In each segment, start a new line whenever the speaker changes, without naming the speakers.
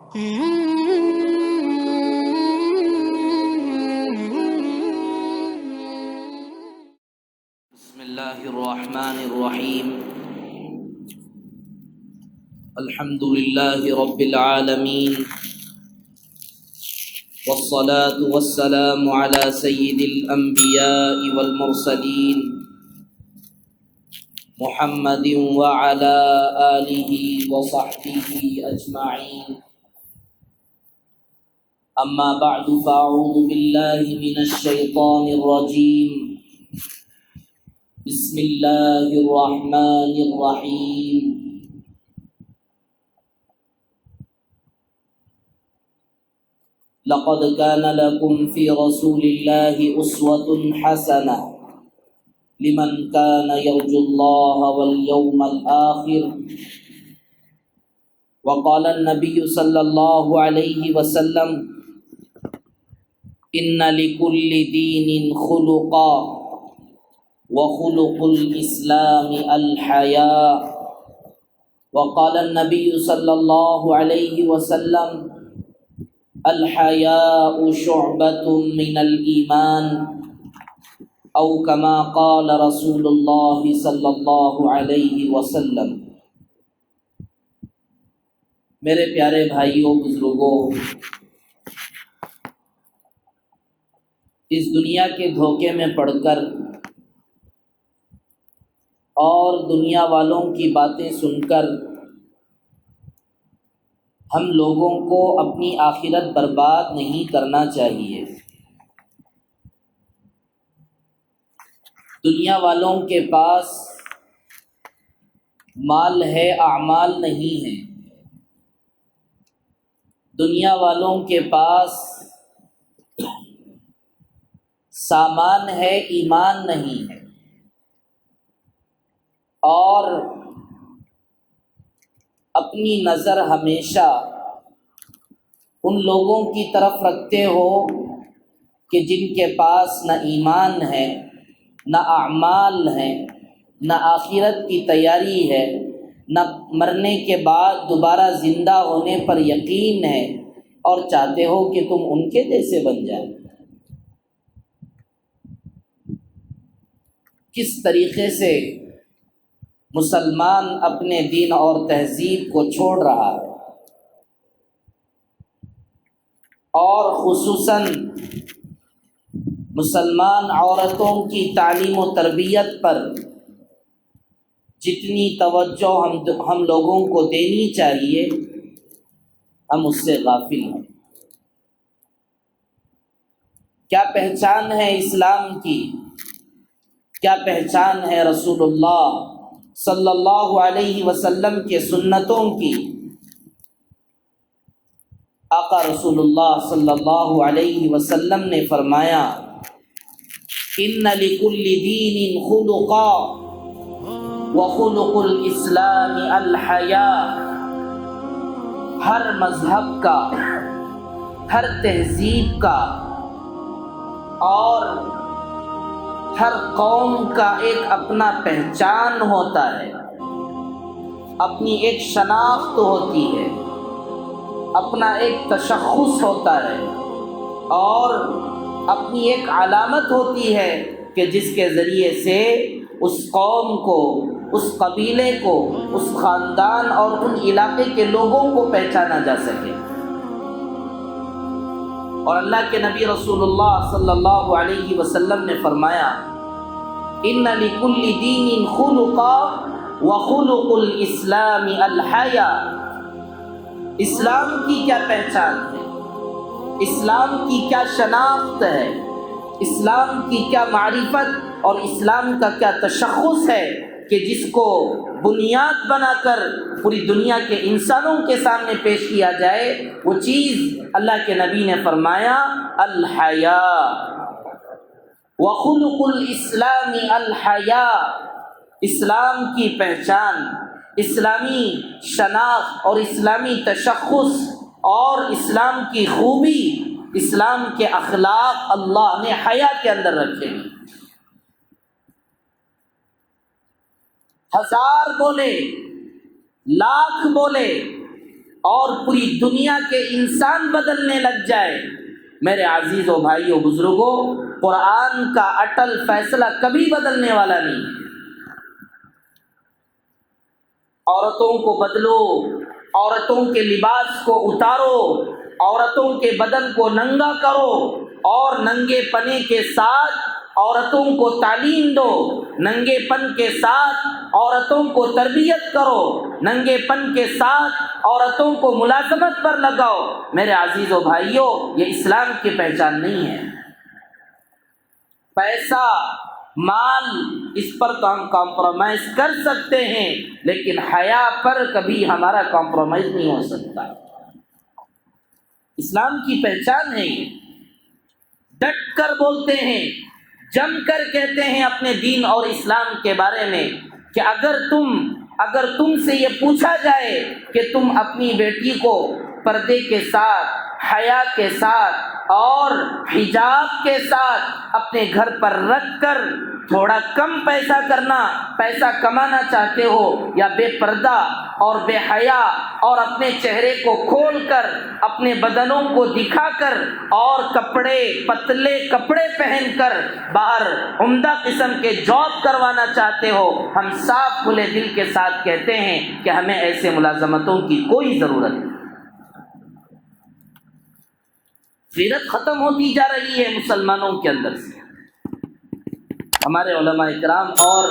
بسم اللہ الرحمن الرحیم الحمد للہ رب العالمین والصلاة والسلام على سید الانبیاء والمرسلین محمد وعلى آلہ وصحبہ اجمعین اما بعد فاعوذ باللہ من الشیطان الرجیم بسم اللہ الرحمن الرحیم لقد كان لكم في رسول الله أسوة حسنة لمن كان يرجو الله واليوم الآخر وقال النبي صلى الله عليه وسلم إن لكل دين خلقا وخلق الإسلام الحياء وقال النبي صلى الله عليه وسلم الحياء شعبة من الإيمان أو كما قال رسول الله صلى الله عليه وسلم۔ میرے پیارے بھائیوں بزرگوں، اس دنیا کے دھوکے میں پڑ کر اور دنیا والوں کی باتیں سن کر ہم لوگوں کو اپنی آخرت برباد نہیں کرنا چاہیے۔ دنیا والوں کے پاس مال ہے، اعمال نہیں ہے۔ دنیا والوں کے پاس سامان ہے، ایمان نہیں ہے۔ اور اپنی نظر ہمیشہ ان لوگوں کی طرف رکھتے ہو کہ جن کے پاس نہ ایمان ہے، نہ اعمال ہے، نہ آخرت کی تیاری ہے، نہ مرنے کے بعد دوبارہ زندہ ہونے پر یقین ہے، اور چاہتے ہو کہ تم ان کے جیسے بن جائے۔ کس طریقے سے مسلمان اپنے دین اور تہذیب کو چھوڑ رہا ہے، اور خصوصاً مسلمان عورتوں کی تعلیم و تربیت پر جتنی توجہ ہم لوگوں کو دینی چاہیے، ہم اس سے غافل ہیں۔ کیا پہچان ہے اسلام کی؟ کیا پہچان ہے رسول اللہ صلی اللہ علیہ وسلم کے سنتوں کی؟ آقا رسول اللہ صلی اللہ علیہ وسلم نے فرمایا، ان لکل دین خلقا وخلق الاسلام الحیاء۔ ہر مذہب کا، ہر تہذیب کا اور ہر قوم کا ایک اپنا پہچان ہوتا ہے، اپنی ایک شناخت ہوتی ہے، اپنا ایک تشخص ہوتا ہے، اور اپنی ایک علامت ہوتی ہے کہ جس کے ذریعے سے اس قوم کو، اس قبیلے کو، اس خاندان اور ان علاقے کے لوگوں کو پہچانا جا سکے۔ اور اللہ کے نبی رسول اللہ صلی اللہ علیہ وسلم نے فرمایا، ان لکل دین خلقا وخلق الاسلام الحیاء۔ اسلام کی کیا پہچان ہے، اسلام کی کیا شناخت ہے، اسلام کی کیا معرفت اور اسلام کا کیا تشخص ہے کہ جس کو بنیاد بنا کر پوری دنیا کے انسانوں کے سامنے پیش کیا جائے، وہ چیز اللہ کے نبی نے فرمایا الحیاء وخلق الاسلام الحیاء۔ اسلام کی پہچان، اسلامی شناخت اور اسلامی تشخص اور اسلام کی خوبی، اسلام کے اخلاق اللہ نے حیا کے اندر رکھے ہیں۔ ہزار بولے، لاکھ بولے اور پوری دنیا کے انسان بدلنے لگ جائے، میرے عزیزوں بھائیوں بزرگوں، قرآن کا اٹل فیصلہ کبھی بدلنے والا نہیں ہے۔ عورتوں کو بدلو، عورتوں کے لباس کو اتارو، عورتوں کے بدن کو ننگا کرو، اور ننگے پنے کے ساتھ عورتوں کو تعلیم دو، ننگے پن کے ساتھ عورتوں کو تربیت کرو، ننگے پن کے ساتھ عورتوں کو ملازمت پر لگاؤ۔ میرے عزیزوں بھائیوں، یہ اسلام کی پہچان نہیں ہے۔ پیسہ، مال، اس پر تو ہم کمپرومائز کر سکتے ہیں، لیکن حیا پر کبھی ہمارا کمپرومائز نہیں ہو سکتا۔ اسلام کی پہچان ہے یہ۔ ڈٹ کر بولتے ہیں، جم کر کہتے ہیں اپنے دین اور اسلام کے بارے میں کہ اگر تم سے یہ پوچھا جائے کہ تم اپنی بیٹی کو پردے کے ساتھ، حیا کے ساتھ اور حجاب کے ساتھ اپنے گھر پر رکھ کر تھوڑا کم پیسہ کمانا چاہتے ہو، یا بے پردہ اور بے حیا اور اپنے چہرے کو کھول کر، اپنے بدنوں کو دکھا کر اور پتلے کپڑے پہن کر باہر عمدہ قسم کے جاب کروانا چاہتے ہو، ہم صاف کھلے دل کے ساتھ کہتے ہیں کہ ہمیں ایسے ملازمتوں کی کوئی ضرورت نہیں۔ غیرت ختم ہوتی جا رہی ہے مسلمانوں کے اندر سے۔ ہمارے علماء اکرام اور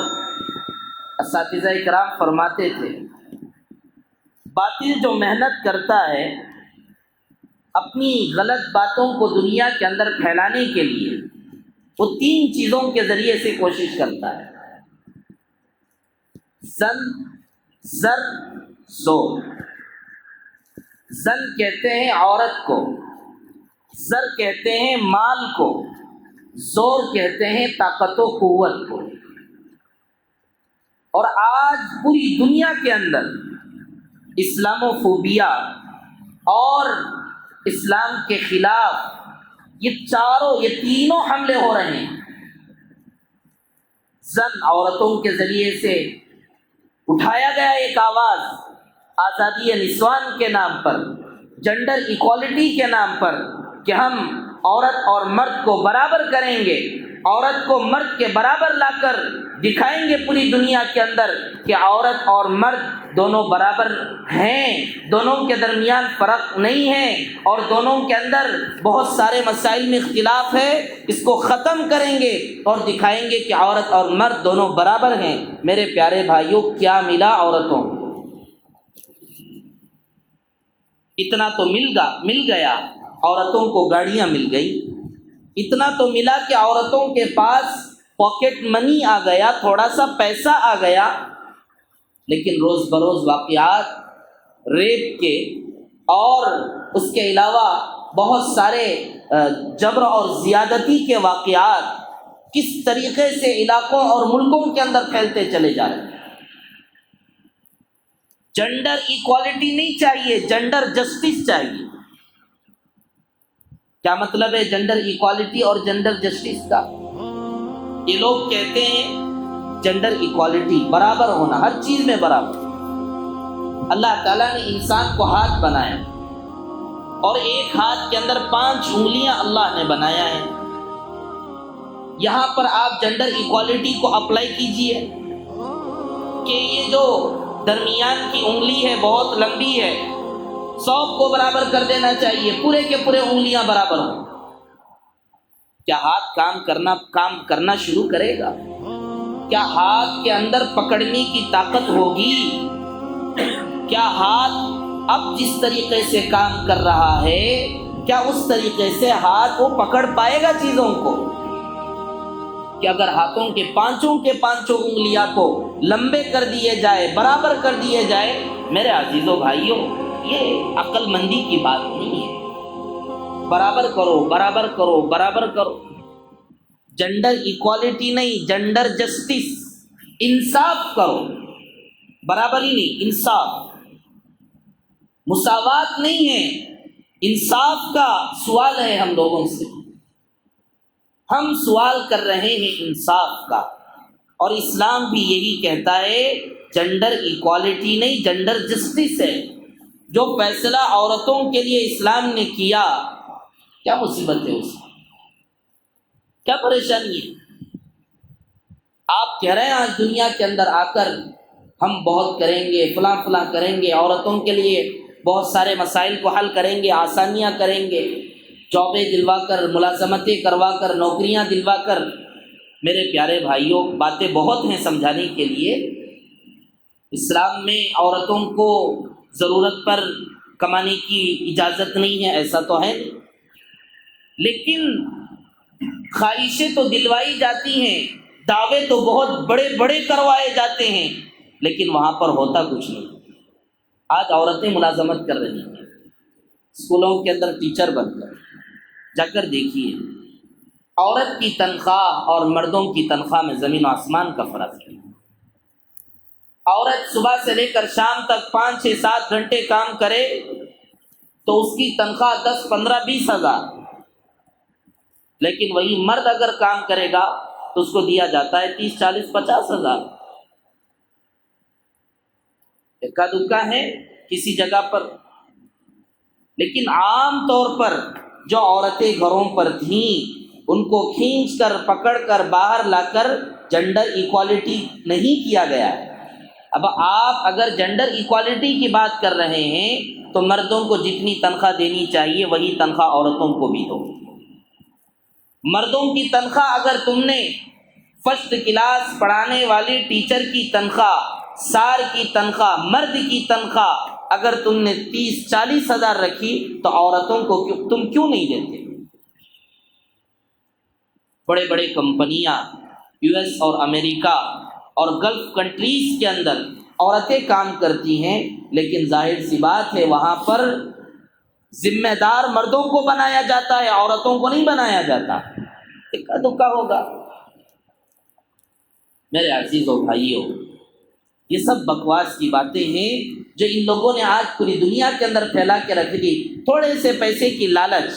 اساتذہ اکرام فرماتے تھے، باطل جو محنت کرتا ہے اپنی غلط باتوں کو دنیا کے اندر پھیلانے کے لیے، وہ 3 چیزوں کے ذریعے سے کوشش کرتا ہے: زن، زر، زور۔ زن کہتے ہیں عورت کو، زر کہتے ہیں مال کو، زور کہتے ہیں طاقت و قوت کو۔ اور آج پوری دنیا کے اندر اسلامو فوبیا اور اسلام کے خلاف یہ تینوں حملے ہو رہے ہیں۔ زن، عورتوں کے ذریعے سے اٹھایا گیا ایک آواز، آزادی نسوان کے نام پر، جنڈر ایکوالٹی کے نام پر، کہ ہم عورت اور مرد کو برابر کریں گے، عورت کو مرد کے برابر لا کر دکھائیں گے پوری دنیا کے اندر کہ عورت اور مرد دونوں برابر ہیں، دونوں کے درمیان فرق نہیں ہے، اور دونوں کے اندر بہت سارے مسائل میں اختلاف ہے، اس کو ختم کریں گے اور دکھائیں گے کہ عورت اور مرد دونوں برابر ہیں۔ میرے پیارے بھائیوں، کیا ملا عورتوں کو؟ اتنا تو مل گیا، عورتوں کو گاڑیاں مل گئی، اتنا تو ملا کہ عورتوں کے پاس پاکٹ منی آ گیا، تھوڑا سا پیسہ آ گیا، لیکن روز بروز واقعات ریپ کے اور اس کے علاوہ بہت سارے جبر اور زیادتی کے واقعات کس طریقے سے علاقوں اور ملکوں کے اندر پھیلتے چلے جا رہے ہیں۔ جنڈر ایکوالٹی نہیں چاہیے، جنڈر جسٹس چاہیے۔ کیا مطلب ہے جنڈر ایکوالٹی اور جنڈر جسٹس کا؟ یہ لوگ کہتے ہیں جنڈر ایکوالٹی، برابر ہونا، ہر چیز میں برابر۔ اللہ تعالیٰ نے انسان کو ہاتھ بنایا، اور ایک ہاتھ کے اندر 5 انگلیاں اللہ نے بنایا ہے۔ یہاں پر آپ جنڈر ایکوالٹی کو اپلائی کیجئے کہ یہ جو درمیان کی انگلی ہے بہت لمبی ہے، 100 کو برابر کر دینا چاہیے، پورے کے پورے انگلیاں برابر ہوں۔ کیا ہاتھ کام کرنا شروع کرے گا؟ کیا ہاتھ کے اندر پکڑنے کی طاقت ہوگی؟ کیا ہاتھ اب جس طریقے سے کام کر رہا ہے، کیا اس طریقے سے ہاتھ وہ پکڑ پائے گا چیزوں کو؟ کہ اگر ہاتھوں کے پانچوں انگلیاں کو لمبے کر دیے جائے، برابر کر دیے جائے، میرے عزیزوں بھائیوں، یہ عقل مندی کی بات نہیں ہے۔ برابر کرو، برابر کرو، برابر کرو۔ جنڈر ایکوالٹی نہیں، جنڈر جسٹس، انصاف کرو، برابری نہیں، انصاف، مساوات نہیں ہے، انصاف کا سوال ہے ہم لوگوں سے۔ ہم سوال کر رہے ہیں انصاف کا، اور اسلام بھی یہی کہتا ہے جنڈر ایکوالٹی نہیں، جنڈر جسٹس ہے۔ جو فیصلہ عورتوں کے لیے اسلام نے کیا، کیا مصیبت ہے اس میں، کیا پریشانی ہے؟ آپ کہہ رہے ہیں آج دنیا کے اندر آ کر ہم بہت کریں گے، فلاں فلاں کریں گے، عورتوں کے لیے بہت سارے مسائل کو حل کریں گے، آسانیاں کریں گے، جابیں دلوا کر، ملازمتیں کروا کر، نوکریاں دلوا کر۔ میرے پیارے بھائیوں، باتیں بہت ہیں سمجھانے کے لیے۔ اسلام میں عورتوں کو ضرورت پر کمانے کی اجازت نہیں ہے، ایسا تو ہے نہیں، لیکن خواہشیں تو دلوائی جاتی ہیں، دعوے تو بہت بڑے بڑے کروائے جاتے ہیں، لیکن وہاں پر ہوتا کچھ نہیں۔ آج عورتیں ملازمت کر رہی ہیں اسکولوں کے اندر ٹیچر بن کر، جا کر دیکھیے عورت کی تنخواہ اور مردوں کی تنخواہ میں زمین و آسمان کا فرق ہے۔ عورت صبح سے لے کر شام تک 5 6 7 گھنٹے کام کرے تو اس کی تنخواہ 10 15 20 ہزار، لیکن وہی مرد اگر کام کرے گا تو اس کو دیا جاتا ہے 30 40 50 ہزار۔ اکا دکا ہے کسی جگہ پر، لیکن عام طور پر جو عورتیں گھروں پر تھیں ان کو کھینچ کر پکڑ کر باہر لا کر جنڈر ایکوالٹی نہیں کیا گیا ہے۔ اب آپ اگر جنڈر ایکوالٹی کی بات کر رہے ہیں تو مردوں کو جتنی تنخواہ دینی چاہیے وہی تنخواہ عورتوں کو بھی دو۔ مردوں کی تنخواہ اگر تم نے فرسٹ کلاس پڑھانے والی ٹیچر کی تنخواہ، سار کی تنخواہ، مرد کی تنخواہ اگر تم نے 30 40 ہزار رکھی تو عورتوں کو تم کیوں نہیں دیتے؟ بڑے بڑے کمپنیاں یو ایس اور امریکہ اور گلف کنٹریز کے اندر عورتیں کام کرتی ہیں، لیکن ظاہر سی بات ہے وہاں پر ذمہ دار مردوں کو بنایا جاتا ہے، عورتوں کو نہیں بنایا جاتا۔ اکا دکا ہوگا۔ میرے عزیزو بھائیو، یہ سب بکواس کی باتیں ہیں جو ان لوگوں نے آج پوری دنیا کے اندر پھیلا کے رکھ دی۔ تھوڑے سے پیسے کی لالچ،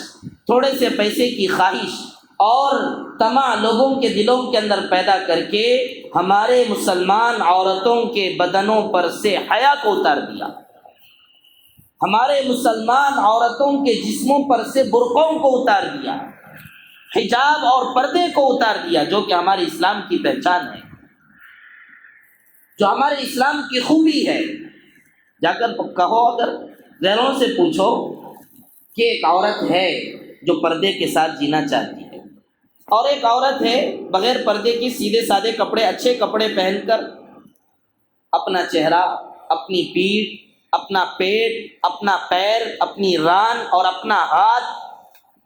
تھوڑے سے پیسے کی خواہش اور طمع لوگوں کے دلوں کے اندر پیدا کر کے ہمارے مسلمان عورتوں کے بدنوں پر سے حیا کو اتار دیا، ہمارے مسلمان عورتوں کے جسموں پر سے برقعوں کو اتار دیا، حجاب اور پردے کو اتار دیا، جو کہ ہمارے اسلام کی پہچان ہے، جو ہمارے اسلام کی خوبی ہے۔ جا کر کہو، اگر غیروں سے پوچھو کہ ایک عورت ہے جو پردے کے ساتھ جینا چاہتی ہے اور ایک عورت ہے بغیر پردے کی سیدھے سادے کپڑے، اچھے کپڑے پہن کر اپنا چہرہ، اپنی پیٹھ، اپنا پیٹ، اپنا پیر، اپنی ران اور اپنا ہاتھ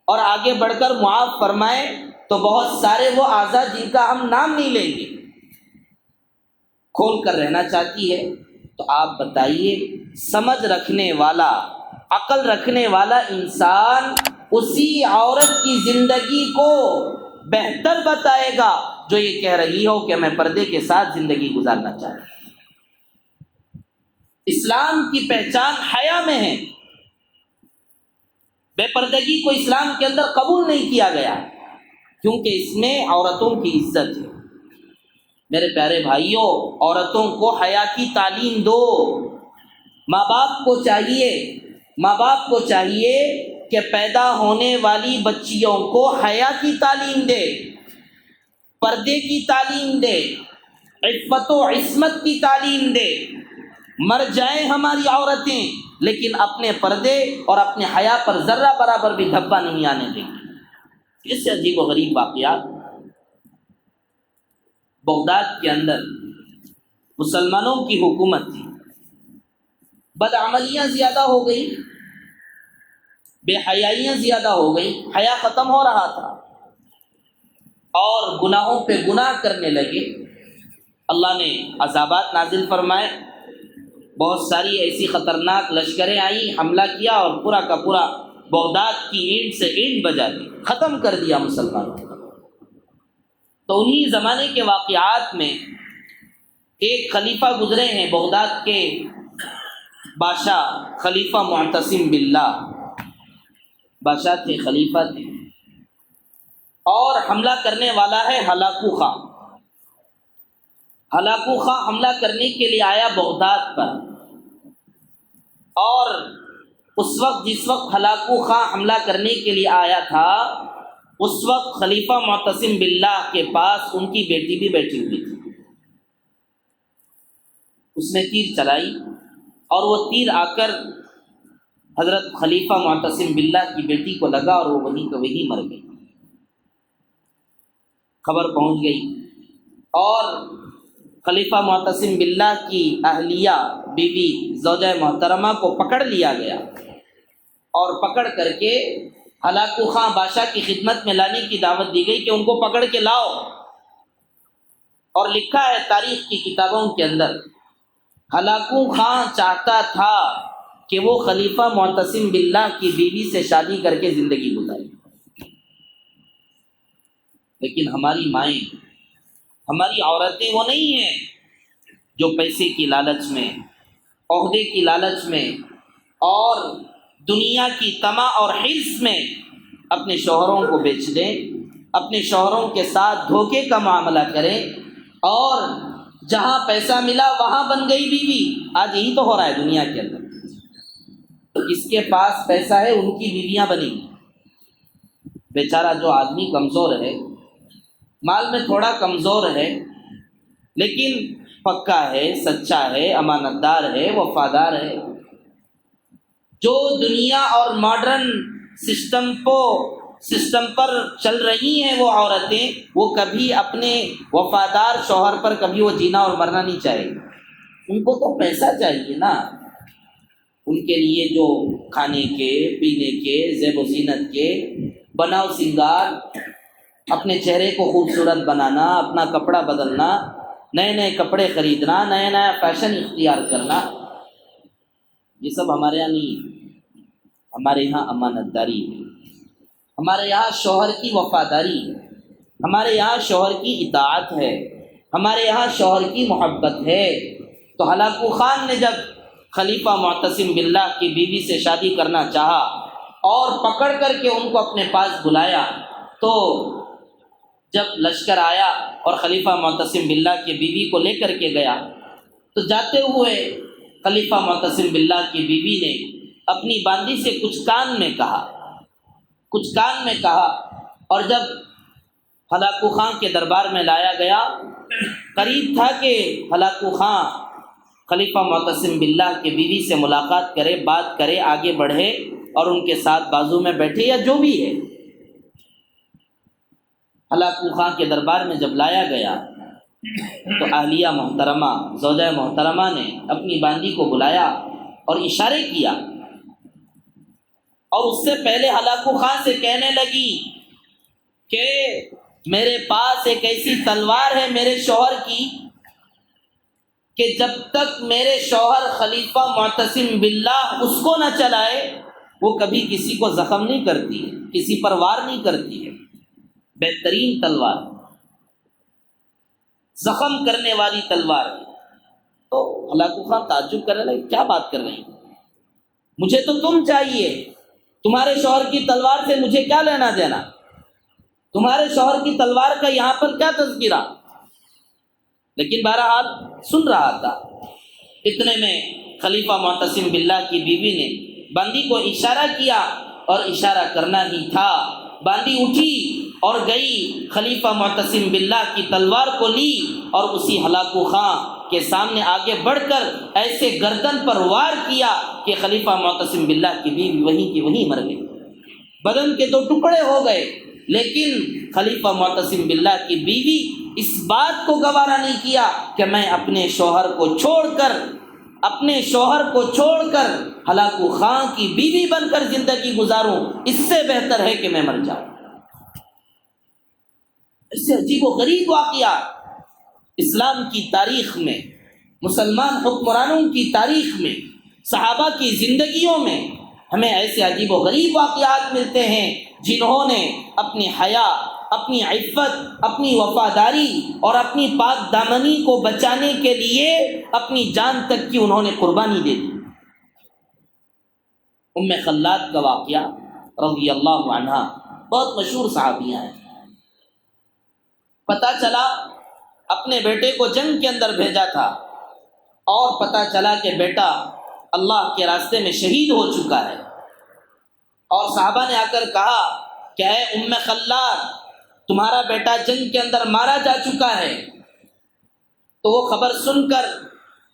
اور آگے بڑھ کر معاف فرمائے تو بہت سارے وہ اعضاء جن کا ہم نام نہیں لیں گے کھول کر رہنا چاہتی ہے، تو آپ بتائیے سمجھ رکھنے والا، عقل رکھنے والا انسان اسی عورت کی زندگی کو بہتر بتائے گا جو یہ کہہ رہی ہو کہ میں پردے کے ساتھ زندگی گزارنا چاہتی ہوں۔ اسلام کی پہچان حیا میں ہے۔ بے پردگی کو اسلام کے اندر قبول نہیں کیا گیا کیونکہ اس میں عورتوں کی عزت ہے۔ میرے پیارے بھائیوں، عورتوں کو حیا کی تعلیم دو۔ ماں باپ کو چاہیے کہ پیدا ہونے والی بچیوں کو حیا کی تعلیم دے، پردے کی تعلیم دے، عفت و عصمت کی تعلیم دے۔ مر جائیں ہماری عورتیں لیکن اپنے پردے اور اپنے حیا پر ذرہ برابر بھی دھبا نہیں آنے دیں گے۔ اس سے عجیب و غریب واقعات بغداد کے اندر مسلمانوں کی حکومت تھی، بدعملیاں زیادہ ہو گئی، بے حیائیاں زیادہ ہو گئی، حیا ختم ہو رہا تھا اور گناہوں پہ گناہ کرنے لگے۔ اللہ نے عذابات نازل فرمائے، بہت ساری ایسی خطرناک لشکریں آئیں، حملہ کیا اور پورا کا پورا بغداد کی اینٹ سے اینٹ بجا دی، ختم کر دیا مسلمانوں کو۔ تو انہی زمانے کے واقعات میں ایک خلیفہ گزرے ہیں بغداد کے بادشاہ، خلیفہ معتصم باللہ بادشاہ تھے، خلیفہ تھے، اور حملہ کرنے والا ہے ہلاکو خاں۔ ہلاکو خاں حملہ کرنے کے لیے آیا بغداد پر، اور اس وقت جس وقت ہلاکو خاں حملہ کرنے کے لیے آیا تھا اس وقت خلیفہ معتصم باللہ کے پاس ان کی بیٹی بھی بیٹھی ہوئی تھی۔ اس نے تیر چلائی اور وہ تیر آ کر حضرت خلیفہ معتصم باللہ کی بیٹی کو لگا اور وہ وہیں کہ وہیں مر گئی۔ خبر پہنچ گئی اور خلیفہ معتصم باللہ کی اہلیہ بیوی زوجہ محترمہ کو پکڑ لیا گیا اور پکڑ کر کے ہلاکو خاں بادشاہ کی خدمت میں لانے کی دعوت دی گئی کہ ان کو پکڑ کے لاؤ۔ اور لکھا ہے تاریخ کی کتابوں کے اندر ہلاکو خاں چاہتا تھا کہ وہ خلیفہ معتصم باللہ کی بیوی سے شادی کر کے زندگی گزارے، لیکن ہماری مائیں، ہماری عورتیں وہ نہیں ہیں جو پیسے کی لالچ میں، عہدے کی لالچ میں اور دنیا کی طمع اور حرص میں اپنے شوہروں کو بیچ دیں، اپنے شوہروں کے ساتھ دھوکے کا معاملہ کریں اور جہاں پیسہ ملا وہاں بن گئی بیوی۔ آج یہی تو ہو رہا ہے دنیا کے اندر، جس کے پاس پیسہ ہے ان کی بیویاں بنی۔ بیچارہ جو آدمی کمزور ہے، مال میں تھوڑا کمزور ہے لیکن پکا ہے، سچا ہے، امانت دار ہے، وفادار ہے، جو دنیا اور ماڈرن سسٹم پر چل رہی ہیں وہ عورتیں، وہ کبھی اپنے وفادار شوہر پر کبھی وہ جینا اور مرنا نہیں چاہے گی۔ ان کو تو پیسہ چاہیے نا، ان کے لیے جو کھانے کے، پینے کے، زیب و زینت کے، بناؤ سنگار، اپنے چہرے کو خوبصورت بنانا، اپنا کپڑا بدلنا، نئے نئے کپڑے خریدنا، نیا نیا فیشن اختیار کرنا، یہ سب ہمارے یہاں نہیں ہے۔ ہمارے یہاں امانت داری ہے، ہمارے یہاں شوہر کی وفاداری ہے، ہمارے یہاں شوہر کی اطاعت ہے، ہمارے یہاں شوہر کی محبت ہے۔ تو ہلاکو خان نے جب خلیفہ معتصم باللہ کی بیوی سے شادی کرنا چاہا اور پکڑ کر کے ان کو اپنے پاس بلایا، تو جب لشکر آیا اور خلیفہ معتصم باللہ کی بیوی کو لے کر کے گیا تو جاتے ہوئے خلیفہ معتصم باللہ کی بیوی نے اپنی باندی سے کچھ کان میں کہا اور جب ہلاکو خان کے دربار میں لایا گیا، قریب تھا کہ ہلاکو خان خلیفہ معتصم باللہ کے بیوی سے ملاقات کرے، بات کرے، آگے بڑھے اور ان کے ساتھ بازو میں بیٹھے یا جو بھی ہے۔ ہلاکو خان کے دربار میں جب لایا گیا تو اہلیہ محترمہ، زوجہ محترمہ نے اپنی باندی کو بلایا اور اشارے کیا اور اس سے پہلے ہلاکو خان سے کہنے لگی کہ میرے پاس ایک ایسی تلوار ہے میرے شوہر کی کہ جب تک میرے شوہر خلیفہ معتصم باللہ اس کو نہ چلائے وہ کبھی کسی کو زخم نہیں کرتی ہے، کسی پر وار نہیں کرتی ہے۔ بہترین تلوار، زخم کرنے والی تلوار۔ تو ہلاکو خان تعجب کرنے لگے، کیا بات کر رہی ہیں؟ مجھے تو تم چاہیے، تمہارے شوہر کی تلوار سے مجھے کیا لینا دینا؟ تمہارے شوہر کی تلوار کا یہاں پر کیا تذکرہ؟ لیکن بہرحال سن رہا تھا۔ اتنے میں خلیفہ معتصم باللہ کی بیوی نے باندی کو اشارہ کیا اور اشارہ کرنا ہی تھا، باندی اٹھی اور گئی، خلیفہ معتصم باللہ کی تلوار کو لی اور اسی ہلاکو خان کے سامنے آگے بڑھ کر ایسے گردن پر وار کیا کہ خلیفہ معتصم باللہ کی بیوی وہیں کی وہیں مر گئی۔ بدن کے تو ٹکڑے ہو گئے، لیکن خلیفہ معتصم باللہ کی بیوی اس بات کو گوارا نہیں کیا کہ میں اپنے شوہر کو چھوڑ کر ہلاکو خان کی بیوی بن کر زندگی گزاروں، اس سے بہتر ہے کہ میں مر جاؤں۔ اس سے عجیب و غریب واقعہ اسلام کی تاریخ میں، مسلمان حکمرانوں کی تاریخ میں، صحابہ کی زندگیوں میں ہمیں ایسے عجیب و غریب واقعات ملتے ہیں جنہوں نے اپنی حیا، اپنی عفت، اپنی وفاداری اور اپنی پاک دامنی کو بچانے کے لیے اپنی جان تک کی انہوں نے قربانی دے دی۔ ام خلاد کا واقعہ رضی اللہ عنہا بہت مشہور صحابیہ ہیں۔ پتہ چلا اپنے بیٹے کو جنگ کے اندر بھیجا تھا اور پتہ چلا کہ بیٹا اللہ کے راستے میں شہید ہو چکا ہے۔ اور صحابہ نے آ کر کہا کہ اے ام خلاد، تمہارا بیٹا جنگ کے اندر مارا جا چکا ہے۔ تو وہ خبر سن کر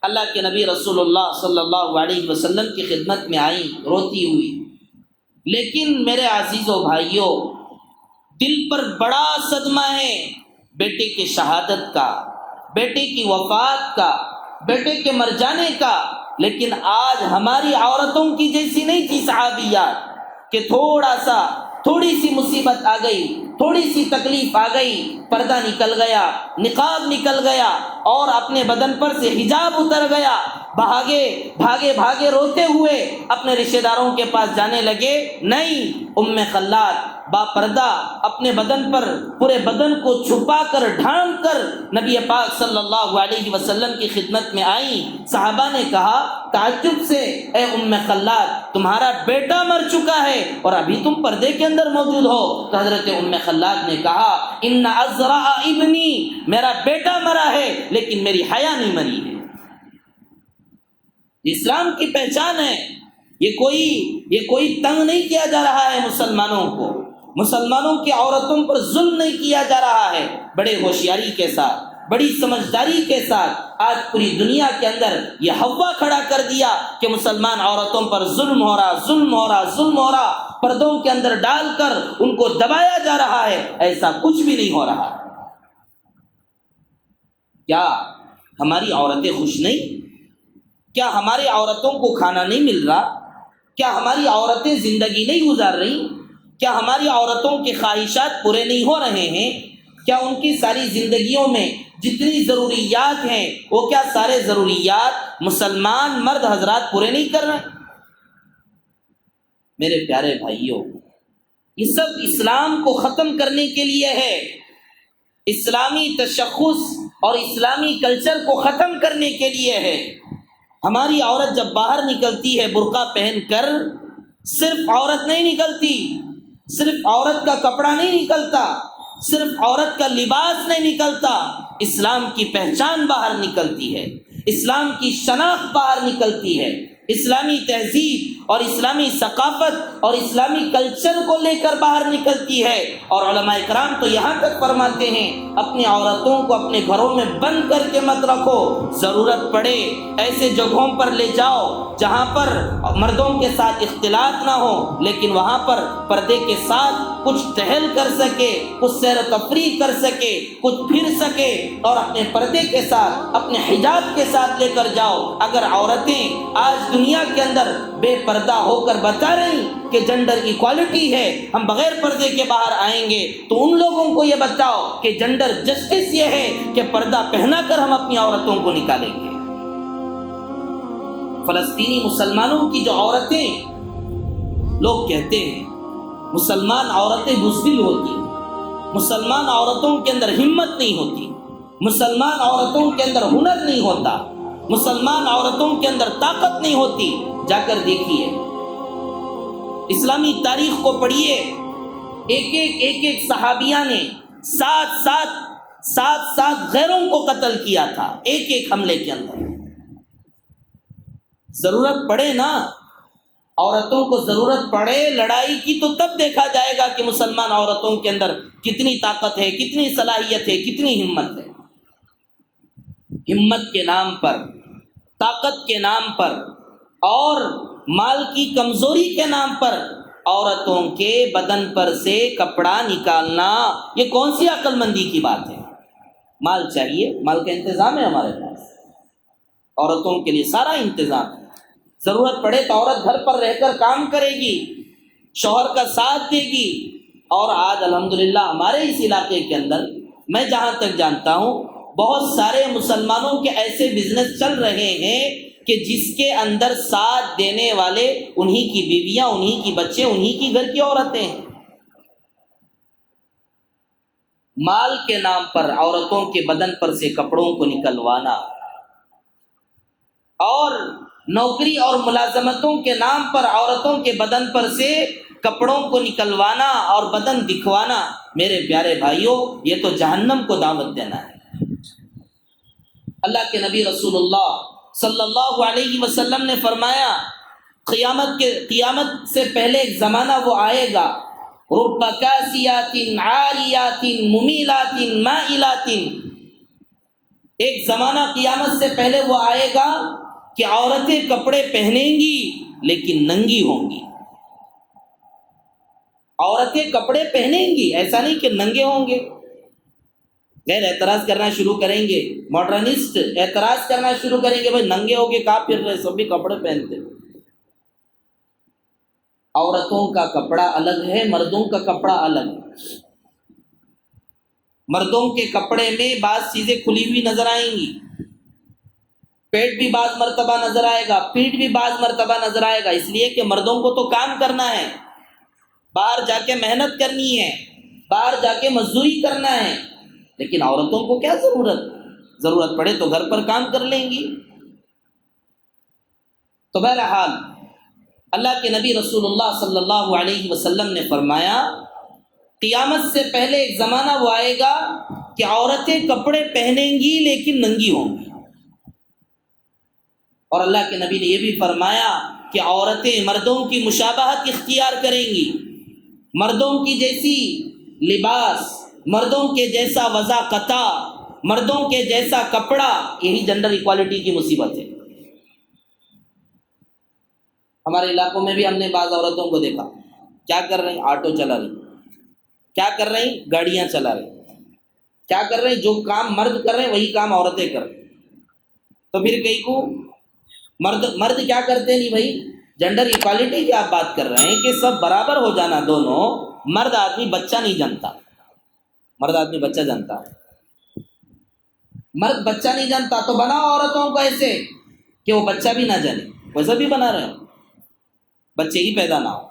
اللہ کے نبی رسول اللہ صلی اللہ علیہ وسلم کی خدمت میں آئیں روتی ہوئی۔ لیکن میرے عزیزو بھائیوں، دل پر بڑا صدمہ ہے بیٹے کی شہادت کا، بیٹے کی وفات کا، بیٹے کے مر جانے کا۔ لیکن آج ہماری عورتوں کی جیسی نہیں تھی صحابیات کہ تھوڑی سی مصیبت آ گئی، تھوڑی سی تکلیف آ گئی، پردہ نکل گیا، نقاب نکل گیا اور اپنے بدن پر سے حجاب اتر گیا، بھاگے روتے ہوئے اپنے رشتہ داروں کے پاس جانے لگے۔ نہیں، ام خلاد با پردہ اپنے بدن پر پورے بدن کو چھپا کر ڈھانپ کر نبی پاک صلی اللہ علیہ وسلم کی خدمت میں آئیں۔ صحابہ نے کہا تعجب سے، اے ام خلاد، تمہارا بیٹا مر چکا ہے اور ابھی تم پردے کے اندر موجود ہو۔ تو حضرت ام خلاد نے کہا ان ازرع ابنی، میرا بیٹا مرا ہے لیکن میری حیا نہیں مری ہے۔ اسلام کی پہچان ہے۔ یہ کوئی تنگ نہیں کیا جا رہا ہے مسلمانوں کو، مسلمانوں کی عورتوں پر ظلم نہیں کیا جا رہا ہے۔ بڑے ہوشیاری کے ساتھ، بڑی سمجھداری کے ساتھ آج پوری دنیا کے اندر یہ ہوا کھڑا کر دیا کہ مسلمان عورتوں پر ظلم ہو رہا، پردوں کے اندر ڈال کر ان کو دبایا جا رہا ہے۔ ایسا کچھ بھی نہیں ہو رہا۔ کیا ہماری عورتیں خوش نہیں؟ کیا ہماری عورتوں کو کھانا نہیں مل رہا؟ کیا ہماری عورتیں زندگی نہیں گزار رہی؟ کیا ہماری عورتوں کے خواہشات پورے نہیں ہو رہے ہیں؟ کیا ان کی ساری زندگیوں میں جتنی ضروریات ہیں وہ کیا سارے ضروریات مسلمان مرد حضرات پورے نہیں کر رہے؟ میرے پیارے بھائیوں، یہ سب اسلام کو ختم کرنے کے لیے ہے، اسلامی تشخص اور اسلامی کلچر کو ختم کرنے کے لیے ہے۔ ہماری عورت جب باہر نکلتی ہے برقع پہن کر، صرف عورت نہیں نکلتی، صرف عورت کا کپڑا نہیں نکلتا، صرف عورت کا لباس نہیں نکلتا، اسلام کی پہچان باہر نکلتی ہے، اسلام کی شناخت باہر نکلتی ہے، اسلامی تہذیب اور اسلامی ثقافت اور اسلامی کلچر کو لے کر باہر نکلتی ہے۔ اور علماء کرام تو یہاں تک فرماتے ہیں اپنی عورتوں کو اپنے گھروں میں بند کر کے مت رکھو، ضرورت پڑے ایسے جگہوں پر لے جاؤ جہاں پر مردوں کے ساتھ اختلاط نہ ہو، لیکن وہاں پر پردے کے ساتھ کچھ ٹہل کر سکے، کچھ سیر و تفریح کر سکے، کچھ پھر سکے، اور اپنے پردے کے ساتھ اپنے حجاب کے ساتھ لے کر جاؤ۔ اگر عورتیں آج دنیا کے اندر بے پردہ ہو کر بتا رہی کہ جنڈر ایکوالٹی ہے، ہم بغیر پردے کے باہر آئیں گے، تو ان لوگوں کو یہ بتاؤ کہ جنڈر جسٹس یہ ہے کہ پردہ پہنا کر ہم اپنی عورتوں کو نکالیں گے۔ فلسطینی مسلمانوں کی جو عورتیں، لوگ کہتے ہیں مسلمان عورتیں بزدل ہوتی، مسلمان عورتوں کے اندر ہمت نہیں ہوتی، مسلمان عورتوں کے اندر ہنر نہیں ہوتا، مسلمان عورتوں کے اندر طاقت نہیں ہوتی۔ جا کر دیکھیے، اسلامی تاریخ کو پڑھیے، ایک صحابیہ نے سات غیروں کو قتل کیا تھا ایک حملے کے اندر۔ ضرورت پڑے نا، عورتوں کو ضرورت پڑے لڑائی کی، تو تب دیکھا جائے گا کہ مسلمان عورتوں کے اندر کتنی طاقت ہے، کتنی صلاحیت ہے، کتنی ہمت ہے۔ ہمت کے نام پر، طاقت کے نام پر اور مال کی کمزوری کے نام پر عورتوں کے بدن پر سے کپڑا نکالنا، یہ کون سی عقل مندی کی بات ہے؟ مال چاہیے، مال کا انتظام ہے ہمارے پاس، عورتوں کے لیے سارا انتظام ہے۔ ضرورت پڑے تو عورت گھر پر رہ کر کام کرے گی، شوہر کا ساتھ دے گی۔ اور آج الحمدللہ ہمارے اس علاقے کے اندر، میں جہاں تک جانتا ہوں، بہت سارے مسلمانوں کے ایسے بزنس چل رہے ہیں کہ جس کے اندر ساتھ دینے والے انہی کی بیویاں، انہی کی بچے، انہی کی گھر کی عورتیں ہیں۔ مال کے نام پر عورتوں کے بدن پر سے کپڑوں کو نکلوانا، اور نوکری اور ملازمتوں کے نام پر عورتوں کے بدن پر سے کپڑوں کو نکلوانا اور بدن دکھوانا، میرے پیارے بھائیوں، یہ تو جہنم کو دعوت دینا ہے۔ اللہ کے نبی رسول اللہ صلی اللہ علیہ وسلم نے فرمایا قیامت سے پہلے ایک زمانہ وہ آئے گا، رب کاسیات عاریات ممیلات مائلات، ایک زمانہ قیامت سے پہلے وہ آئے گا کہ عورتیں کپڑے پہنیں گی لیکن ننگی ہوں گی۔ عورتیں کپڑے پہنیں گی، ایسا نہیں کہ ننگے ہوں گے۔ غیر اعتراض کرنا شروع کریں گے، ماڈرنسٹ اعتراض کرنا شروع کریں گے، بھائی ننگے ہو کے کہاں پھر رہے، سب بھی کپڑے پہنتے۔ عورتوں کا کپڑا الگ ہے، مردوں کا کپڑا الگ ہے۔ مردوں کے کپڑے میں بعض چیزیں کھلی ہوئی نظر آئیں گی، پیٹ بھی بعض مرتبہ نظر آئے گا، پیٹھ بھی بعض مرتبہ نظر آئے گا، اس لیے کہ مردوں کو تو کام کرنا ہے، باہر جا کے محنت کرنی ہے، باہر جا کے مزدوری کرنا ہے، لیکن عورتوں کو کیا ضرورت پڑے تو گھر پر کام کر لیں گی۔ تو بہرحال اللہ کے نبی رسول اللہ صلی اللہ علیہ وسلم نے فرمایا قیامت سے پہلے ایک زمانہ وہ آئے گا کہ عورتیں کپڑے پہنیں گی لیکن ننگی ہوں گی، اور اللہ کے نبی نے یہ بھی فرمایا کہ عورتیں مردوں کی مشابہت اختیار کریں گی، مردوں کی جیسی لباس، مردوں کے جیسا وضاقتہ، مردوں کے جیسا کپڑا، یہی جنڈر ایکوالٹی کی مصیبت ہے۔ ہمارے علاقوں میں بھی ہم نے بعض عورتوں کو دیکھا، کیا کر رہی؟ آٹو چلا رہی، کیا کر رہی؟ گاڑیاں چلا رہی، کیا کر رہے؟ جو کام مرد کر رہے ہیں وہی کام عورتیں کر رہی۔ تو پھر کئی کو مرد کیا کرتے نہیں بھائی، جنڈر ایکوالٹی کی آپ بات کر رہے ہیں کہ سب برابر ہو جانا دونوں۔ مرد آدمی بچہ نہیں جانتا، مرد آدمی بچہ جانتا ہے، مرد بچہ نہیں جانتا، تو بناؤ عورتوں کو ایسے کہ وہ بچہ بھی نہ جانے، ویسا بھی بنا رہے ہو، بچے ہی پیدا نہ ہو،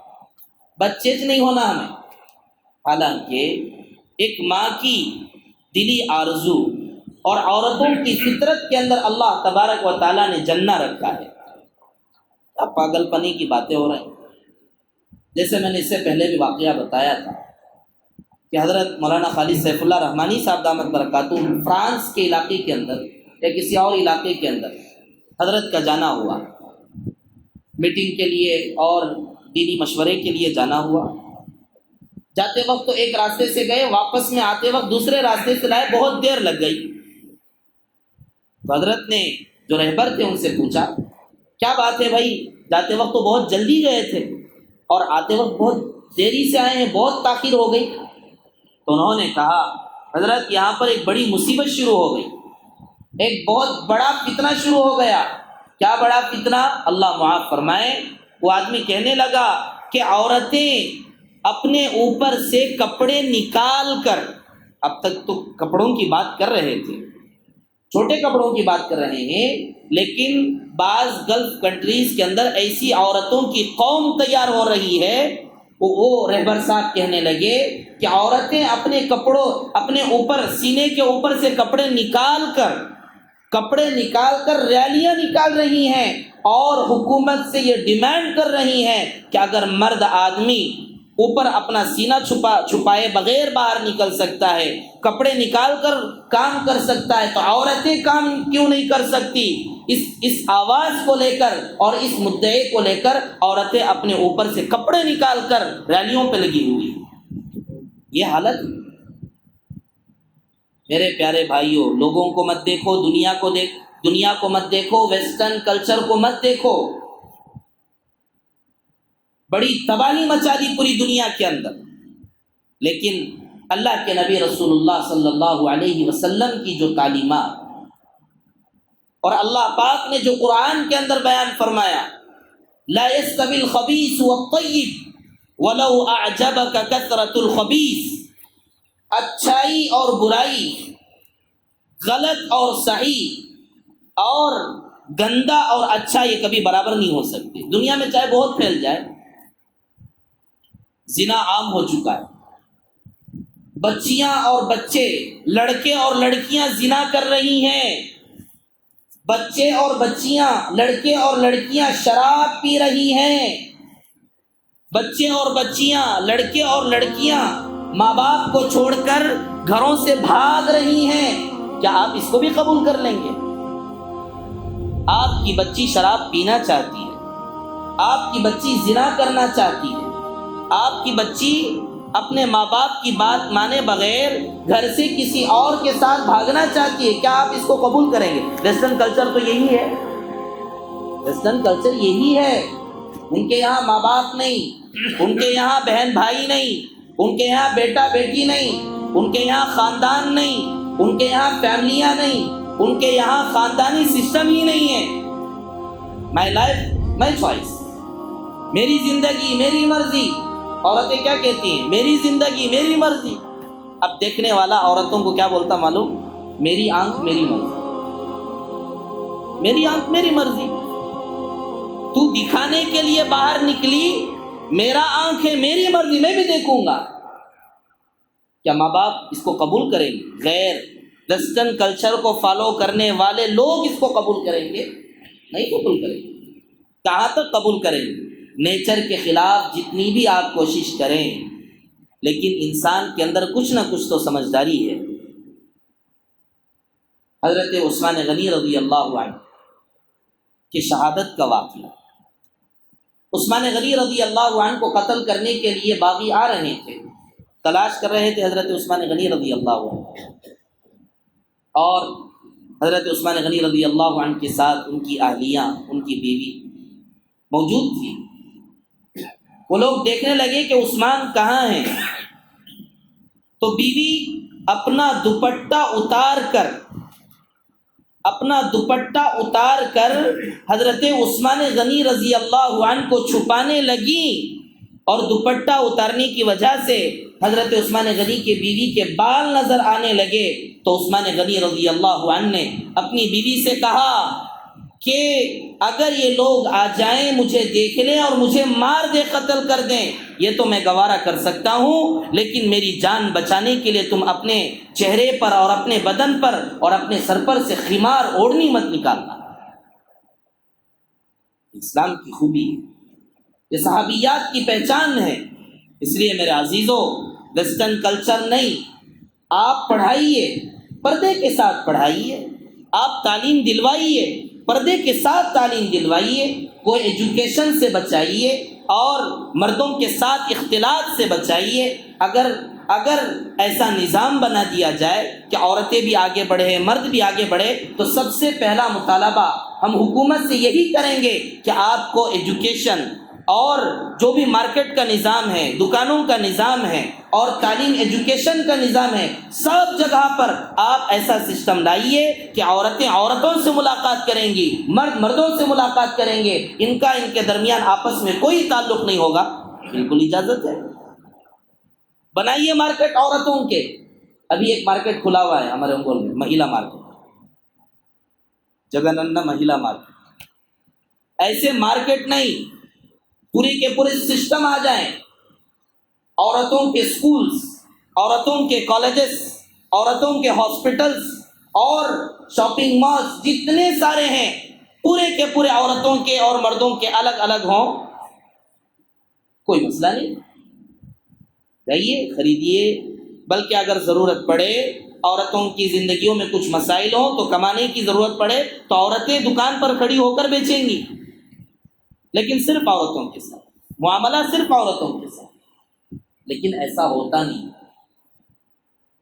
بچے نہیں ہونا ہمیں۔ حالانکہ ایک ماں کی دلی آرزو اور عورتوں کی فطرت کے اندر اللہ تبارک و تعالیٰ نے جنہ رکھا ہے۔ اب پاگل پنی کی باتیں ہو رہی ہیں، جیسے میں نے اس سے پہلے بھی واقعہ بتایا تھا کہ حضرت مولانا خالد سیف اللہ رحمانی صاحب دامت برکاتہ فرانس کے علاقے کے اندر یا کسی اور علاقے کے اندر حضرت کا جانا ہوا، میٹنگ کے لیے اور دینی مشورے کے لیے جانا ہوا۔ جاتے وقت تو ایک راستے سے گئے، واپس میں آتے وقت دوسرے راستے سے لائے، بہت دیر لگ گئی۔ تو حضرت نے جو رہبر تھے ان سے پوچھا کیا بات ہے بھائی، جاتے وقت تو بہت جلدی گئے تھے اور آتے وقت بہت دیری سے آئے ہیں، بہت تاخیر ہو گئی۔ تو انہوں نے کہا حضرت یہاں پر ایک بڑی مصیبت شروع ہو گئی، ایک بہت بڑا فتنہ شروع ہو گیا۔ کیا بڑا فتنہ؟ اللہ معاف فرمائے، وہ آدمی کہنے لگا کہ عورتیں اپنے اوپر سے کپڑے نکال کر، اب تک تو کپڑوں کی بات کر رہے تھے، چھوٹے کپڑوں کی بات کر رہے ہیں، لیکن بعض گلف کنٹریز کے اندر ایسی عورتوں کی قوم تیار ہو رہی ہے۔ وہ رہبر صاحب کہنے لگے کہ عورتیں اپنے کپڑوں، اپنے اوپر سینے کے اوپر سے کپڑے نکال کر ریلیاں نکال رہی ہیں اور حکومت سے یہ ڈیمانڈ کر رہی ہیں کہ اگر مرد آدمی اوپر اپنا سینہ چھپائے بغیر باہر نکل سکتا ہے، کپڑے نکال کر کام کر سکتا ہے، تو عورتیں کام کیوں نہیں کر سکتی؟ اس آواز کو لے کر اور اس مدعے کو لے کر عورتیں اپنے اوپر سے کپڑے نکال کر ریلیوں پہ لگی ہوئی۔ یہ حالت، میرے پیارے بھائیوں، لوگوں کو مت دیکھو، دنیا کو مت دیکھو، ویسٹرن کلچر کو مت دیکھو، بڑی تباہی مچا دی پوری دنیا کے اندر، لیکن اللہ کے نبی رسول اللہ صلی اللہ علیہ وسلم کی جو تعلیمات اور اللہ پاک نے جو قرآن کے اندر بیان فرمایا، لا يستوي الخبيث والطيب ولو اعجبك كثرة الخبيث، اچھائی اور برائی، غلط اور صحیح اور گندا اور اچھا یہ کبھی برابر نہیں ہو سکتے۔ دنیا میں چاہے بہت پھیل جائے، زنا عام ہو چکا ہے، بچیاں اور بچے، لڑکے اور لڑکیاں زنا کر رہی ہیں، بچے اور بچیاں، لڑکے اور لڑکیاں شراب پی رہی ہیں، بچے اور بچیاں، لڑکے اور لڑکیاں ماں باپ کو چھوڑ کر گھروں سے بھاگ رہی ہیں۔ کیا آپ اس کو بھی قبول کر لیں گے؟ آپ کی بچی شراب پینا چاہتی ہے، آپ کی بچی زنا کرنا چاہتی ہے، آپ کی بچی اپنے ماں باپ کی بات مانے بغیر گھر سے کسی اور کے ساتھ بھاگنا چاہتی ہے، کیا آپ اس کو قبول کریں گے؟ ویسٹرن کلچر تو یہی ہے، ویسٹرن کلچر یہی ہے۔ ان کے یہاں ماں باپ نہیں، ان کے یہاں بہن بھائی نہیں، ان کے یہاں بیٹا بیٹی نہیں، ان کے یہاں خاندان نہیں، ان کے یہاں فیملیاں نہیں، ان کے یہاں خاندانی سسٹم ہی نہیں ہے۔ مائی لائف مائی چوائس، میری زندگی میری مرضی۔ عورتیں کیا کہتی ہیں؟ میری زندگی میری مرضی۔ اب دیکھنے والا عورتوں کو کیا بولتا معلوم؟ میری آنکھ میری مرضی، میری آنکھ میری مرضی۔ تو دکھانے کے لیے باہر نکلی، میرا آنکھ ہے میری مرضی، میں بھی دیکھوں گا۔ کیا ماں باپ اس کو قبول کریں گے؟ غیر ویسٹرن کلچر کو فالو کرنے والے لوگ اس کو قبول کریں گے؟ نہیں قبول کریں گے۔ کہاں تک قبول کریں گے؟ نیچر کے خلاف جتنی بھی آپ کوشش کریں، لیکن انسان کے اندر کچھ نہ کچھ تو سمجھداری ہے۔ حضرت عثمان غنی رضی اللہ عنہ کی شہادت کا واقعہ۔ عثمان غنی رضی اللہ عنہ کو قتل کرنے کے لیے باغی آ رہے تھے، تلاش کر رہے تھے حضرت عثمان غنی رضی اللہ عنہ، اور حضرت عثمان غنی رضی اللہ عنہ کے ساتھ ان کی اہلیہ، ان کی بیوی موجود تھی۔ وہ لوگ دیکھنے لگے کہ عثمان کہاں ہیں، تو بیوی اپنا دوپٹہ اتار کر حضرت عثمان غنی رضی اللہ عنہ کو چھپانے لگی، اور دوپٹہ اتارنے کی وجہ سے حضرت عثمان غنی کے بیوی کے بال نظر آنے لگے۔ تو عثمان غنی رضی اللہ عنہ نے اپنی بیوی سے کہا کہ اگر یہ لوگ آ جائیں، مجھے دیکھ لیں اور مجھے مار دے، قتل کر دیں، یہ تو میں گوارہ کر سکتا ہوں، لیکن میری جان بچانے کے لیے تم اپنے چہرے پر اور اپنے بدن پر اور اپنے سر پر سے خمار اوڑھنی مت نکالنا۔ اسلام کی خوبی ہے، یہ صحابیات کی پہچان ہے۔ اس لیے میرے عزیزوں، ویسٹرن کلچر نہیں، آپ پڑھائیے، پردے کے ساتھ پڑھائیے، آپ تعلیم دلوائیے، پردے کے ساتھ تعلیم دلوائیے، کو ایجوکیشن سے بچائیے اور مردوں کے ساتھ اختلاط سے بچائیے۔ اگر ایسا نظام بنا دیا جائے کہ عورتیں بھی آگے بڑھے، مرد بھی آگے بڑھے، تو سب سے پہلا مطالبہ ہم حکومت سے یہی کریں گے کہ آپ کو ایجوکیشن اور جو بھی مارکیٹ کا نظام ہے، دکانوں کا نظام ہے اور تعلیم ایجوکیشن کا نظام ہے، سب جگہ پر آپ ایسا سسٹم لائیے کہ عورتیں عورتوں سے ملاقات کریں گی، مرد مردوں سے ملاقات کریں گے، ان کے درمیان آپس میں کوئی تعلق نہیں ہوگا۔ بالکل اجازت ہے، بنائیے مارکیٹ عورتوں کے۔ ابھی ایک مارکیٹ کھلا ہوا ہے ہمارے انگول میں، مہیلا مارکیٹ، جگنندہ مہیلا مارکیٹ۔ ایسے مارکیٹ نہیں، پورے کے پورے سسٹم آ جائیں، عورتوں کے سکولز، عورتوں کے کالجز، عورتوں کے ہاسپٹلز اور شاپنگ مالز جتنے سارے ہیں، پورے کے پورے عورتوں کے اور مردوں کے الگ الگ ہوں، کوئی مسئلہ نہیں، جائیے خریدیے۔ بلکہ اگر ضرورت پڑے، عورتوں کی زندگیوں میں کچھ مسائل ہوں تو کمانے کی ضرورت پڑے تو عورتیں دکان پر کھڑی ہو کر بیچیں گی، لیکن صرف عورتوں کے ساتھ، معاملہ صرف عورتوں کے ساتھ۔ لیکن ایسا ہوتا نہیں،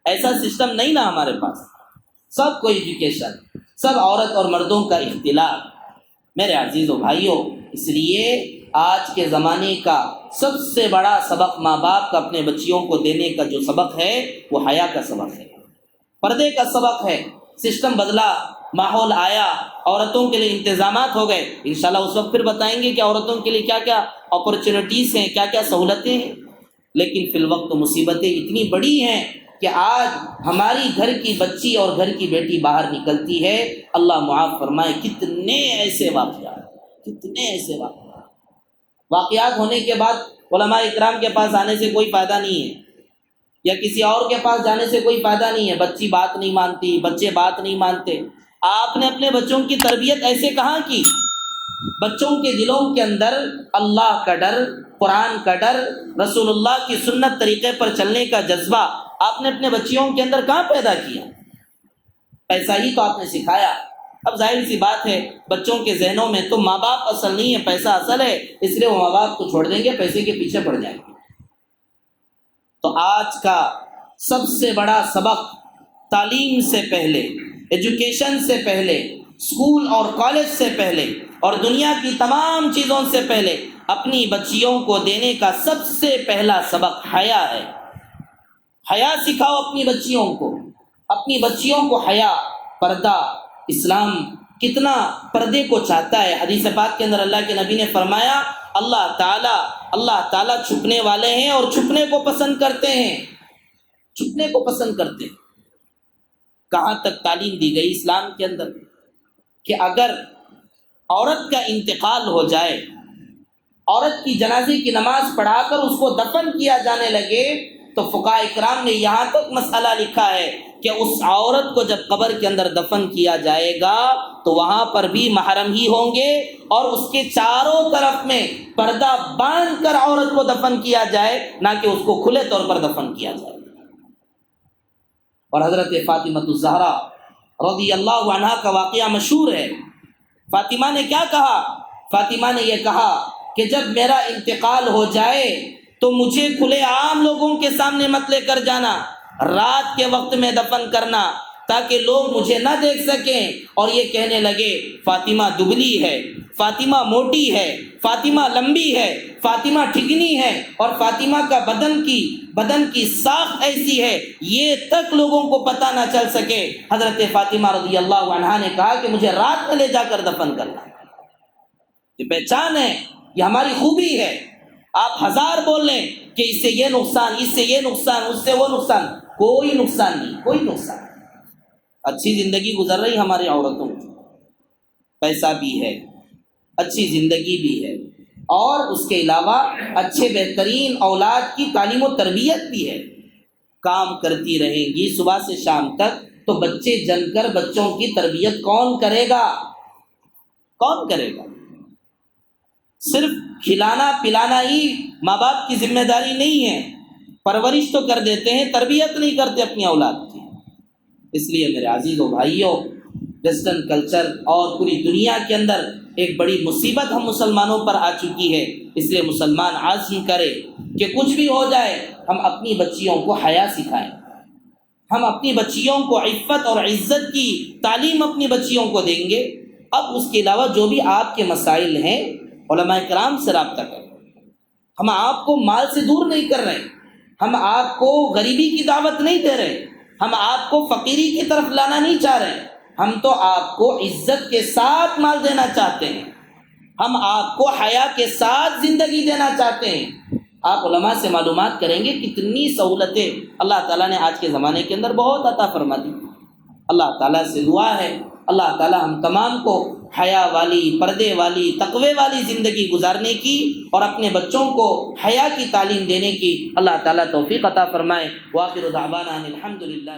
ایسا سسٹم نہیں نا ہمارے پاس۔ سب کو ایجوکیشن، سب عورت اور مردوں کا اختلاط۔ میرے عزیزو بھائیوں، اس لیے آج کے زمانے کا سب سے بڑا سبق ماں باپ کا اپنے بچیوں کو دینے کا جو سبق ہے وہ حیا کا سبق ہے، پردے کا سبق ہے۔ سسٹم بدلا، ماحول آیا، عورتوں کے لیے انتظامات ہو گئے، انشاءاللہ اس وقت پھر بتائیں گے کہ عورتوں کے لیے کیا کیا اپرچونٹیز ہیں، کیا کیا سہولتیں ہیں۔ لیکن فی الوقت مصیبتیں اتنی بڑی ہیں کہ آج ہماری گھر کی بچی اور گھر کی بیٹی باہر نکلتی ہے، اللہ معاف فرمائے، کتنے ایسے واقعات ہونے کے بعد علماء اکرام کے پاس آنے سے کوئی فائدہ نہیں ہے، یا کسی اور کے پاس جانے سے کوئی فائدہ نہیں ہے۔ بچی بات نہیں مانتی، بچے بات نہیں مانتے۔ آپ نے اپنے بچوں کی تربیت ایسے کہاں کی؟ بچوں کے دلوں کے اندر اللہ کا ڈر، قرآن کا ڈر، رسول اللہ کی سنت طریقے پر چلنے کا جذبہ آپ نے اپنے بچیوں کے اندر کہاں پیدا کیا؟ پیسہ ہی تو آپ نے سکھایا۔ اب ظاہر سی بات ہے بچوں کے ذہنوں میں تو ماں باپ اصل نہیں ہے، پیسہ اصل ہے، اس لیے وہ ماں باپ کو چھوڑ دیں گے، پیسے کے پیچھے پڑ جائیں گے۔ تو آج کا سب سے بڑا سبق تعلیم سے پہلے، ایجوکیشن سے پہلے، اسکول اور کالج سے پہلے اور دنیا کی تمام چیزوں سے پہلے اپنی بچیوں کو دینے کا سب سے پہلا سبق حیا ہے۔ حیا سکھاؤ اپنی بچیوں کو، اپنی بچیوں کو حیا، پردہ۔ اسلام کتنا پردے کو چاہتا ہے۔ حدیث پاک کے اندر اللہ کے نبی نے فرمایا اللہ تعالیٰ چھپنے والے ہیں اور چھپنے کو پسند کرتے ہیں، چھپنے کو پسند کرتے ہیں۔ کہاں تک تعلیم دی گئی اسلام کے اندر کہ اگر عورت کا انتقال ہو جائے، عورت کی جنازے کی نماز پڑھا کر اس کو دفن کیا جانے لگے، تو فقہاء اکرام نے یہاں تک مسئلہ لکھا ہے کہ اس عورت کو جب قبر کے اندر دفن کیا جائے گا تو وہاں پر بھی محرم ہی ہوں گے، اور اس کے چاروں طرف میں پردہ باندھ کر عورت کو دفن کیا جائے، نہ کہ اس کو کھلے طور پر دفن کیا جائے۔ اور حضرت فاطمہ الزہرا رضی اللہ عنہا کا واقعہ مشہور ہے۔ فاطمہ نے کیا کہا؟ فاطمہ نے یہ کہا کہ جب میرا انتقال ہو جائے تو مجھے کھلے عام لوگوں کے سامنے مت لے کر جانا، رات کے وقت میں دفن کرنا تاکہ لوگ مجھے نہ دیکھ سکیں اور یہ کہنے لگے فاطمہ دبلی ہے، فاطمہ موٹی ہے، فاطمہ لمبی ہے، فاطمہ ٹھگنی ہے، اور فاطمہ کا بدن کی ساخت ایسی ہے، یہ تک لوگوں کو پتہ نہ چل سکے۔ حضرت فاطمہ رضی اللہ عنہا نے کہا کہ مجھے رات میں لے جا کر دفن کرنا، یہ پہچان ہے، یہ ہماری خوبی ہے۔ آپ ہزار بول لیں کہ اس سے یہ نقصان، اس سے یہ نقصان، اس سے وہ نقصان، کوئی نقصان نہیں، کوئی نقصان۔ اچھی زندگی گزر رہی ہماری عورتوں کی، پیسہ بھی ہے، اچھی زندگی بھی ہے، اور اس کے علاوہ اچھے بہترین اولاد کی تعلیم و تربیت بھی ہے۔ کام کرتی رہیں گی صبح سے شام تک تو بچے جن کر بچوں کی تربیت کون کرے گا؟ کون کرے گا؟ صرف کھلانا پلانا ہی ماں باپ کی ذمہ داری نہیں ہے، پرورش تو کر دیتے ہیں، تربیت نہیں کرتے اپنی اولاد کی۔ اس لیے میرے عزیزو بھائیوں، ویسٹرن کلچر اور پوری دنیا کے اندر ایک بڑی مصیبت ہم مسلمانوں پر آ چکی ہے، اس لیے مسلمان عزم کرے کہ کچھ بھی ہو جائے ہم اپنی بچیوں کو حیا سکھائیں، ہم اپنی بچیوں کو عفت اور عزت کی تعلیم اپنی بچیوں کو دیں گے۔ اب اس کے علاوہ جو بھی آپ کے مسائل ہیں علماء کرام سے رابطہ کریں۔ ہم آپ کو مال سے دور نہیں کر رہے، ہم آپ کو غریبی کی دعوت نہیں دے رہے، ہم آپ کو فقیری کی طرف لانا نہیں چاہ رہے، ہم تو آپ کو عزت کے ساتھ مال دینا چاہتے ہیں، ہم آپ کو حیا کے ساتھ زندگی دینا چاہتے ہیں۔ آپ علماء سے معلومات کریں گے کتنی سہولتیں اللہ تعالیٰ نے آج کے زمانے کے اندر بہت عطا فرما دی۔ اللہ تعالیٰ سے دعا ہے اللہ تعالیٰ ہم تمام کو حیا والی، پردے والی، تقوی والی زندگی گزارنے کی اور اپنے بچوں کو حیا کی تعلیم دینے کی اللہ تعالیٰ توفیق عطا فرمائے۔ وآخر دعوانا الحمدللہ۔